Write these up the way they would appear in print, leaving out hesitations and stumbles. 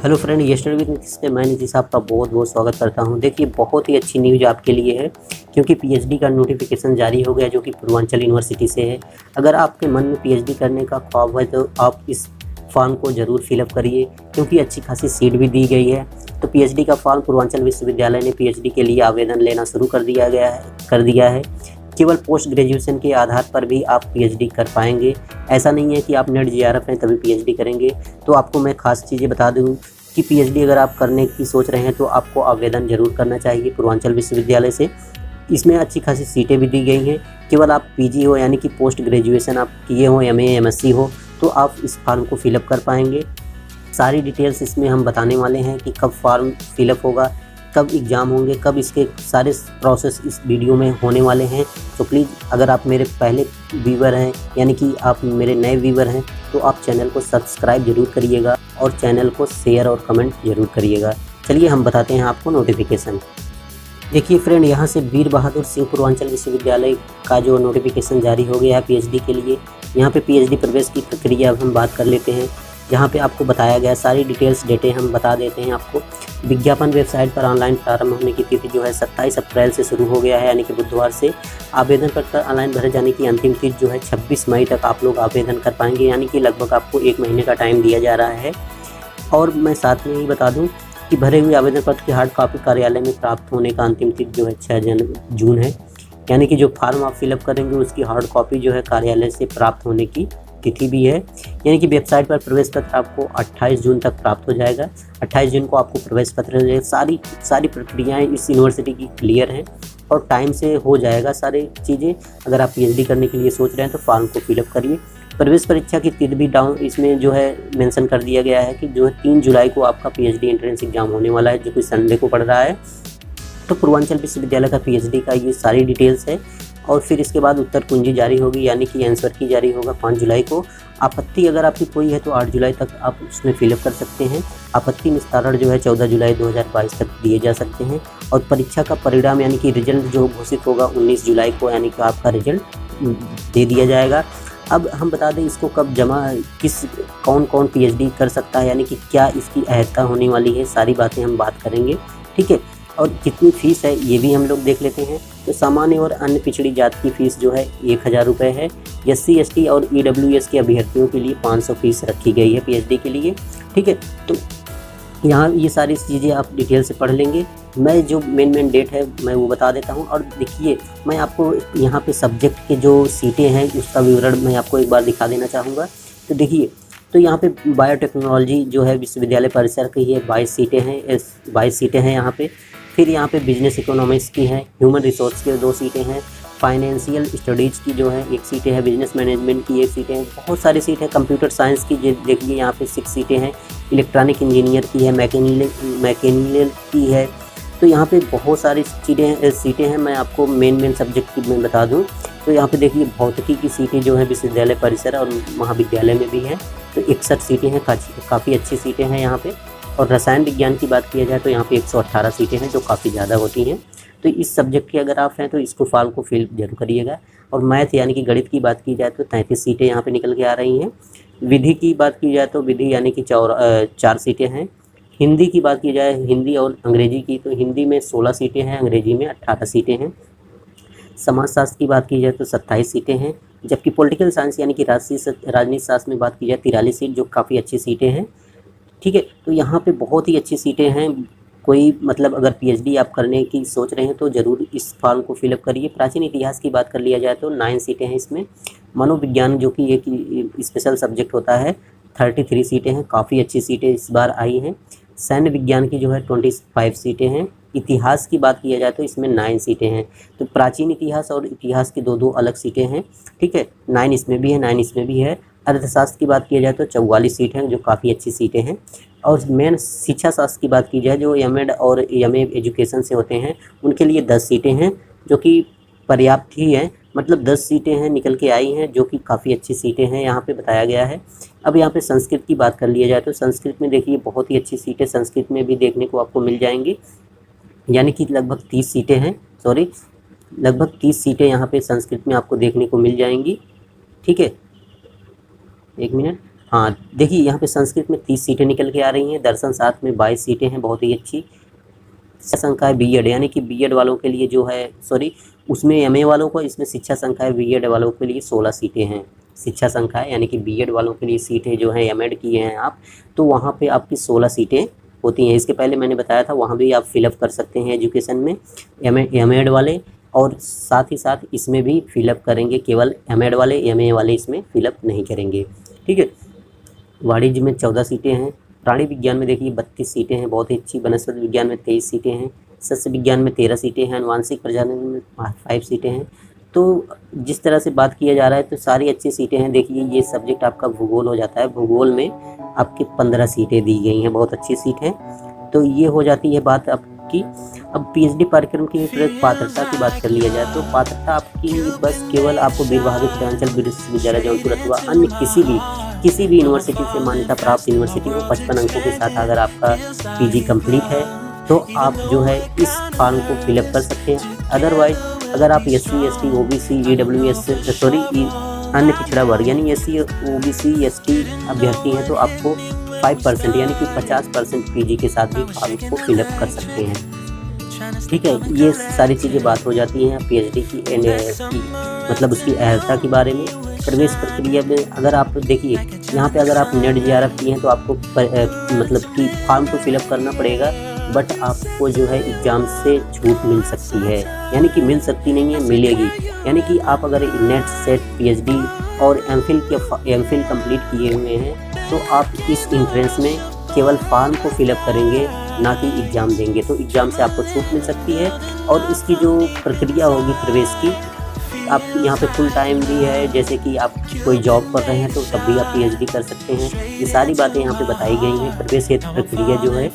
Hello friend, yesterday with Nitish पे मैं नीतीश आपका बहुत बहुत स्वागत करता हूं। देखिए, बहुत ही अच्छी न्यूज़ आपके लिए है क्योंकि पीएचडी का नोटिफिकेशन जारी हो गया जो कि पूर्वांचल यूनिवर्सिटी से है। अगर आपके मन में पीएचडी करने का ख्वाब है तो आप इस फॉर्म को ज़रूर फिलअप करिए क्योंकि अच्छी खासी सीट भी दी गई है। तो पीएचडी का फॉर्म पूर्वांचल विश्वविद्यालय ने पीएचडी के लिए आवेदन लेना शुरू कर दिया है। केवल पोस्ट ग्रेजुएशन के आधार पर भी आप पीएचडी कर पाएंगे। ऐसा नहीं है कि आप नेट जीआरएफ हैं तभी पीएचडी करेंगे। तो आपको मैं खास चीज़ें बता दूं कि पीएचडी अगर आप करने की सोच रहे हैं तो आपको आवेदन ज़रूर करना चाहिए पूर्वांचल विश्वविद्यालय से। इसमें अच्छी खासी सीटें भी दी गई हैं। केवल आप पीजी हो यानी कि पोस्ट ग्रेजुएशन आप किए हो, एमए एमएससी हो, तो आप इस फॉर्म को फिलअप कर पाएंगे। सारी डिटेल्स इसमें हम बताने वाले हैं कि कब फॉर्म फिलअप होगा, कब एग्ज़ाम होंगे, कब इसके सारे प्रोसेस इस वीडियो में होने वाले हैं। तो प्लीज़ अगर आप मेरे पहले व्यूवर हैं यानी कि आप मेरे नए व्यूवर हैं तो आप चैनल को सब्सक्राइब जरूर करिएगा और चैनल को शेयर और कमेंट जरूर करिएगा। चलिए हम बताते हैं आपको नोटिफिकेशन। देखिए फ्रेंड, यहाँ से वीर बहादुर सिंह पूर्वांचल विश्वविद्यालय का जो नोटिफिकेशन जारी हो गया है पीएचडी के लिए। यहाँ पे पीएचडी प्रवेश की प्रक्रिया अब हम बात कर लेते हैं। जहाँ पे आपको बताया गया सारी डिटेल्स डेटे हम बता देते हैं आपको। विज्ञापन वेबसाइट पर ऑनलाइन प्रारंभ होने की तिथि जो है 27 अप्रैल से शुरू हो गया है यानी कि बुधवार से। आवेदन पत्र ऑनलाइन भरे जाने की अंतिम तिथि जो है 26 मई तक आप लोग आवेदन कर पाएंगे, यानी कि लगभग आपको 1 महीने का टाइम दिया जा रहा है। और मैं साथ में ही बता दूं कि भरे हुए आवेदन पत्र की हार्ड कॉपी कार्यालय में प्राप्त होने का अंतिम तिथि जो है 6 जून है, यानी कि जो फॉर्म आप फिलअप करेंगे उसकी हार्ड कॉपी जो है कार्यालय से प्राप्त होने की तिथि भी है। यानी कि वेबसाइट पर प्रवेश पत्र आपको 28 जून तक प्राप्त हो जाएगा। 28 जून को आपको प्रवेश पत्र सारी प्रक्रियाएं इस यूनिवर्सिटी की क्लियर हैं और टाइम से हो जाएगा सारी चीज़ें। अगर आप पीएचडी करने के लिए सोच रहे हैं तो फॉर्म को फिलअप करिए। प्रवेश परीक्षा की तिथि भी डाउन इसमें जो है मेंशन कर दिया गया है कि जो है 3 जुलाई को आपका पीएचडी एंट्रेंस एग्जाम होने वाला है जो कि संडे को पड़ रहा है। तो पूर्वांचल विश्वविद्यालय का पीएचडी का ये सारी डिटेल्स है। और फिर इसके बाद उत्तर कुंजी जारी होगी यानी कि आंसर की जारी होगा 5 जुलाई को। आपत्ति अगर आपकी कोई है तो 8 जुलाई तक आप उसमें फिलअप कर सकते हैं। आपत्ति निस्तारण जो है 14 जुलाई 2022 तक दिए जा सकते हैं। और परीक्षा का परिणाम यानी कि रिजल्ट जो घोषित होगा 19 जुलाई को, यानी कि आपका रिजल्ट दे दिया जाएगा। अब हम बता दें इसको कब कौन कौन पीएचडी कर सकता है, यानी कि क्या इसकी अहर्ता होने वाली है, सारी बातें हम बात करेंगे, ठीक है। और कितनी फ़ीस है ये भी हम लोग देख लेते हैं। तो सामान्य और अन्य पिछड़ी जाति की फ़ीस जो है 1000 रुपये है। SC ST और EWS के अभ्यर्थियों के लिए 500 फीस रखी गई है पीएचडी के लिए, ठीक है। तो यहाँ ये सारी चीज़ें आप डिटेल से पढ़ लेंगे। मैं जो मेन डेट है मैं वो बता देता हूँ। और देखिए, मैं आपको यहाँ पे सब्जेक्ट के जो सीटें हैं उसका विवरण मैं आपको एक बार दिखा देना चाहूँगा। तो देखिए, तो यहाँ पे बायोटेक्नोलॉजी जो है विश्वविद्यालय परिसर की है 22 सीटें हैं। 22 सीटें हैं यहाँ पे। फिर यहाँ पे बिजनेस इकोनॉमिक्स की है, ह्यूमन रिसोर्स की 2 सीटें हैं, फाइनेंशियल स्टडीज़ की जो है 1 सीटें हैं, बिजनेस मैनेजमेंट की 1 सीटें हैं, बहुत सारी सीटें हैं। कंप्यूटर साइंस की देखिए यहाँ पे 6 सीटें हैं, इलेक्ट्रॉनिक इंजीनियर की है, मैकेनिकल की है। तो यहाँ पे बहुत सारी सीटें हैं। मैं आपको मेन सब्जेक्ट की मैं बता दूँ तो यहाँ पे देखिए भौतिकी की सीटें जो है विश्वविद्यालय परिसर और महाविद्यालय में भी हैं, तो 61 सीटें हैं, काफ़ी अच्छी सीटें हैं यहाँ पे। और रसायन विज्ञान की बात किया जाए तो यहाँ पे 118 सीटें हैं जो काफ़ी ज़्यादा होती हैं। तो इस सब्जेक्ट के अगर आप हैं तो इसको फॉर्म को फिल जरूर करिएगा। और मैथ यानी कि गणित की बात की जाए तो 33 सीटें यहाँ पे निकल के आ रही हैं। विधि की बात की जाए तो विधि यानी कि 4 सीटें हैं। हिंदी की बात की जाए, हिंदी और अंग्रेजी की, तो हिंदी में 16 सीटें हैं, अंग्रेजी में 18 सीटें हैं। समाजशास्त्र की बात की जाए तो 27 सीटें हैं। जबकि पॉलिटिकल साइंस यानी कि राजनीति शास्त्र में बात की जाए 43 सीट जो काफ़ी अच्छी सीटें हैं, ठीक है। तो यहाँ पे बहुत ही अच्छी सीटें हैं। कोई मतलब अगर पीएचडी आप करने की सोच रहे हैं तो ज़रूर इस फॉर्म को फिलअप करिए। प्राचीन इतिहास की बात कर लिया जाए तो 9 सीटें हैं इसमें। मनोविज्ञान जो कि एक स्पेशल सब्जेक्ट होता है 33 सीटें हैं, काफ़ी अच्छी सीटें इस बार आई हैं। सैन्य विज्ञान की जो है 25 सीटें हैं। इतिहास की बात किया जाए तो इसमें 9 सीटें हैं। तो प्राचीन इतिहास और इतिहास की 2 अलग सीटें हैं, ठीक है। 9 इसमें भी है, 9 इसमें भी है। अर्थशास्त्र की बात की जाए तो 44 सीटें हैं जो काफ़ी अच्छी सीटें हैं। और मेन शिक्षा शास्त्र की बात की जाए जो एमएड और एमए एजुकेशन से होते हैं उनके लिए 10 सीटें हैं जो कि पर्याप्त ही हैं। मतलब 10 सीटें हैं निकल के आई हैं जो कि काफ़ी अच्छी सीटें हैं यहाँ पे बताया गया है। अब यहाँ पे संस्कृत की बात कर लिया जाए तो संस्कृत में देखिए बहुत ही अच्छी सीटें संस्कृत में भी देखने को आपको मिल जाएंगी, यानी कि लगभग 30 सीटें हैं, लगभग 30 सीटें यहाँ पे संस्कृत में आपको देखने को मिल जाएंगी, ठीक है। 1 मिनट। हाँ देखिए यहाँ पे संस्कृत में 30 सीटें निकल के आ रही हैं, दर्शन साथ में 22 सीटें हैं, बहुत ही अच्छी संख्या है। बीएड यानी कि बीएड वालों के लिए जो है, सॉरी उसमें एमए वालों को, इसमें शिक्षा संख्या है। बीएड वालों के लिए 16 सीटें हैं शिक्षा संख्या है, यानी कि बीएड वालों के लिए सीटें जो हैं एमएड किए हैं आप, तो वहाँ पे आपकी 16 सीटें होती हैं। इसके पहले मैंने बताया था वहाँ भी आप फिलअप कर सकते हैं एजुकेशन में एमएड वाले, और साथ ही साथ इसमें भी फिलअप करेंगे, केवल एमएड वाले, एमए वाले इसमें फिलअप नहीं करेंगे। ठीक है, वाणिज्य में 14 सीटें हैं। प्राणी विज्ञान में देखिए 32 सीटें हैं, बहुत ही अच्छी। वनस्पति विज्ञान में 23 सीटें हैं। सस्य विज्ञान में 13 सीटें हैं। आनुवांशिक प्रजनन में 5 सीटें हैं। तो जिस तरह से बात किया जा रहा है तो सारी अच्छी सीटें हैं। देखिए ये सब्जेक्ट आपका भूगोल हो जाता है, भूगोल में आपकी 15 सीटें दी गई हैं, बहुत अच्छी सीट है। तो ये हो जाती है बात आपकी। अब पीएचडी पाठ्यक्रम की पात्रता की बात कर लिया जाए तो पात्रता आपकी बस केवल आपको वीर बहादुर उत्तरांचल विश्वविद्यालय जौनपुर अथवा अन्य किसी भी यूनिवर्सिटी से मान्यता प्राप्त यूनिवर्सिटी को 55 अंकों के साथ अगर आपका पीजी कंप्लीट है तो आप जो है इस फॉर्म को फिलअप कर सकते हैं। अदरवाइज अगर आप SC ST OBC EWS अन्य पिछड़ा वर्ग यानी SC OBC ST अभ्यर्थी हैं तो आपको 5% यानी कि 50% पीजी के साथ भी फॉर्म को फिलअप कर सकते हैं। ठीक है, ये सारी चीज़ें बात हो जाती हैं पीएचडी की मतलब उसकी अहर्ता के बारे में। प्रवेश प्रक्रिया में अगर आप देखिए यहाँ पे अगर आप नेट JRF की हैं तो आपको मतलब कि फॉर्म को फिलअप करना पड़ेगा, बट आपको जो है एग्ज़ाम से छूट मिल सकती है, यानी कि मिल सकती नहीं है, मिलेगी। यानी कि आप अगर नेट सेट पीएचडी और एमफिल कंप्लीट किए हुए हैं तो आप इस एंट्रेंस में केवल फॉर्म को फिलअप करेंगे, ना कि एग्ज़ाम देंगे, तो एग्ज़ाम से आपको छूट मिल सकती है। और इसकी जो प्रक्रिया होगी प्रवेश की, आप यहाँ पे फुल टाइम भी है, जैसे कि आप कोई जॉब कर रहे हैं तो तब भी आप पीएचडी कर सकते हैं। ये सारी बातें यहाँ पे बताई गई हैं। प्रवेश हेतु प्रक्रिया जो है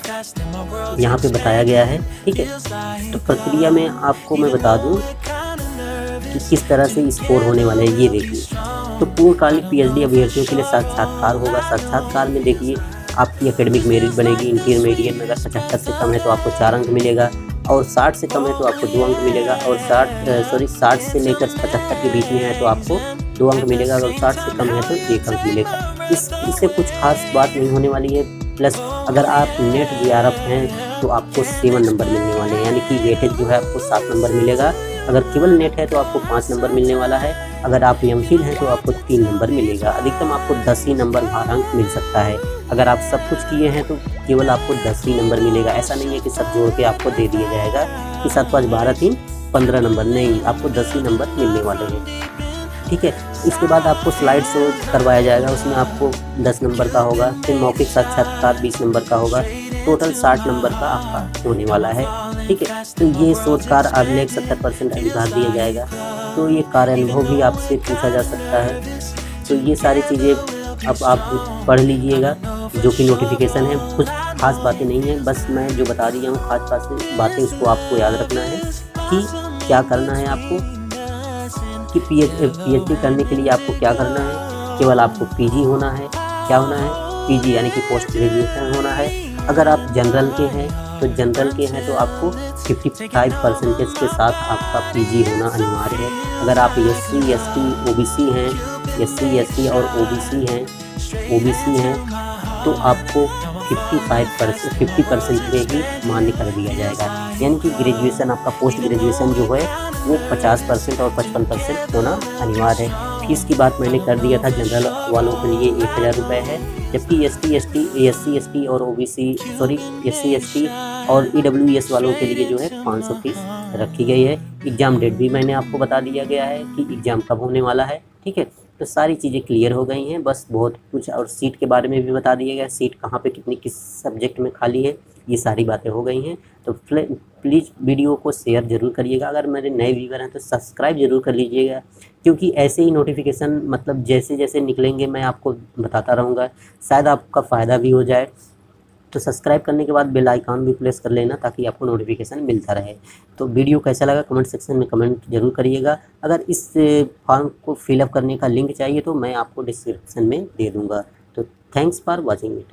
यहाँ पे बताया गया है। ठीक है, तो प्रक्रिया में आपको मैं बता दूँ कि किस तरह से स्कोर होने वाला है। ये देखिए, तो पूर्णकालिक पीएचडी अभ्यर्थियों के लिए साक्षात्कार होगा। साक्षात्कार में देखिए आपकी एकेडमिक मेरिट बनेगी। इंटरमीडिएट में अगर 75 से कम है तो आपको 4 अंक मिलेगा, और 60 से कम है तो आपको 2 अंक मिलेगा, और 60 से लेकर 75 के बीच में है तो आपको 2 अंक मिलेगा, अगर 60 से कम है तो 1 अंक मिलेगा। इससे कुछ खास बात नहीं होने वाली है। प्लस अगर आप नेट JRF हैं तो आपको 7 नंबर मिलने वाले हैं, यानी कि वेटेज जो है आपको 7 नंबर मिलेगा। अगर केवल नेट है तो आपको 5 नंबर मिलने वाला है। अगर आप एमफिल हैं तो आपको 3 नंबर मिलेगा। अधिकतम आपको 10 ही नंबर भारांक मिल सकता है। अगर आप सब कुछ किए हैं तो केवल आपको 10 ही नंबर मिलेगा। ऐसा नहीं है कि सब जोड़ के आपको दे दिया जाएगा कि 7 5 12 3 15 नंबर, नहीं, आपको 10 ही नंबर मिलने वाले हैं। ठीक है, इसके बाद आपको स्लाइड शो करवाया जाएगा, उसमें आपको 10 नंबर का होगा। फिर मौखिक साक्षात्कार 20 नंबर का होगा। टोटल 60 नंबर का आपका होने वाला है। ठीक है, तो ये शोध कार्य अभिलेख 70% अधिभार दिया जाएगा। तो ये कार्य अनुभव भी आपसे पूछा जा सकता है। तो ये सारी चीज़ें अब आप पढ़ लीजिएगा, जो कि नोटिफिकेशन है। कुछ खास बातें नहीं हैं, बस मैं जो बता दिया हूँ खास बातें उसको आपको याद रखना है कि क्या करना है आपको, कि पीएचडी करने के लिए आपको क्या करना है। केवल आपको पीजी होना है। क्या होना है? पीजी यानी कि पोस्ट ग्रेजुएशन होना है। अगर आप जनरल के हैं तो आपको 55% के साथ आपका पीजी होना अनिवार्य है। अगर आप SC ST OBC हैं, SC ST और OBC हैं तो आपको 50% में ही मान्य कर दिया जाएगा। यानी कि ग्रेजुएशन आपका पोस्ट ग्रेजुएशन जो है वो 50% और 55% होना अनिवार्य है। फीस की बात मैंने कर दिया था, जनरल वालों के लिए 1000 रुपये है, जबकि SC ST और SC ST और EWS वालों के लिए जो है 500 फीस रखी गई है। एग्ज़ाम डेट भी मैंने आपको बता दिया गया है कि एग्ज़ाम कब होने वाला है। ठीक है, तो सारी चीज़ें क्लियर हो गई हैं। बस बहुत कुछ, और सीट के बारे में भी बता दिया गया, सीट कहाँ पे कितनी किस सब्जेक्ट में खाली है, ये सारी बातें हो गई हैं। तो प्लीज़ वीडियो को शेयर ज़रूर करिएगा। अगर मेरे नए व्यूअर हैं तो सब्सक्राइब ज़रूर कर लीजिएगा, क्योंकि ऐसे ही नोटिफिकेशन मतलब जैसे जैसे निकलेंगे मैं आपको बताता रहूँगा, शायद आपका फ़ायदा भी हो जाए। तो सब्सक्राइब करने के बाद बेल आइकॉन भी प्रेस कर लेना, ताकि आपको नोटिफिकेशन मिलता रहे। तो वीडियो कैसा लगा कमेंट सेक्शन में कमेंट जरूर करिएगा। अगर इस फॉर्म को फिलअप करने का लिंक चाहिए तो मैं आपको डिस्क्रिप्शन में दे दूँगा। तो थैंक्स फॉर वॉचिंग इट।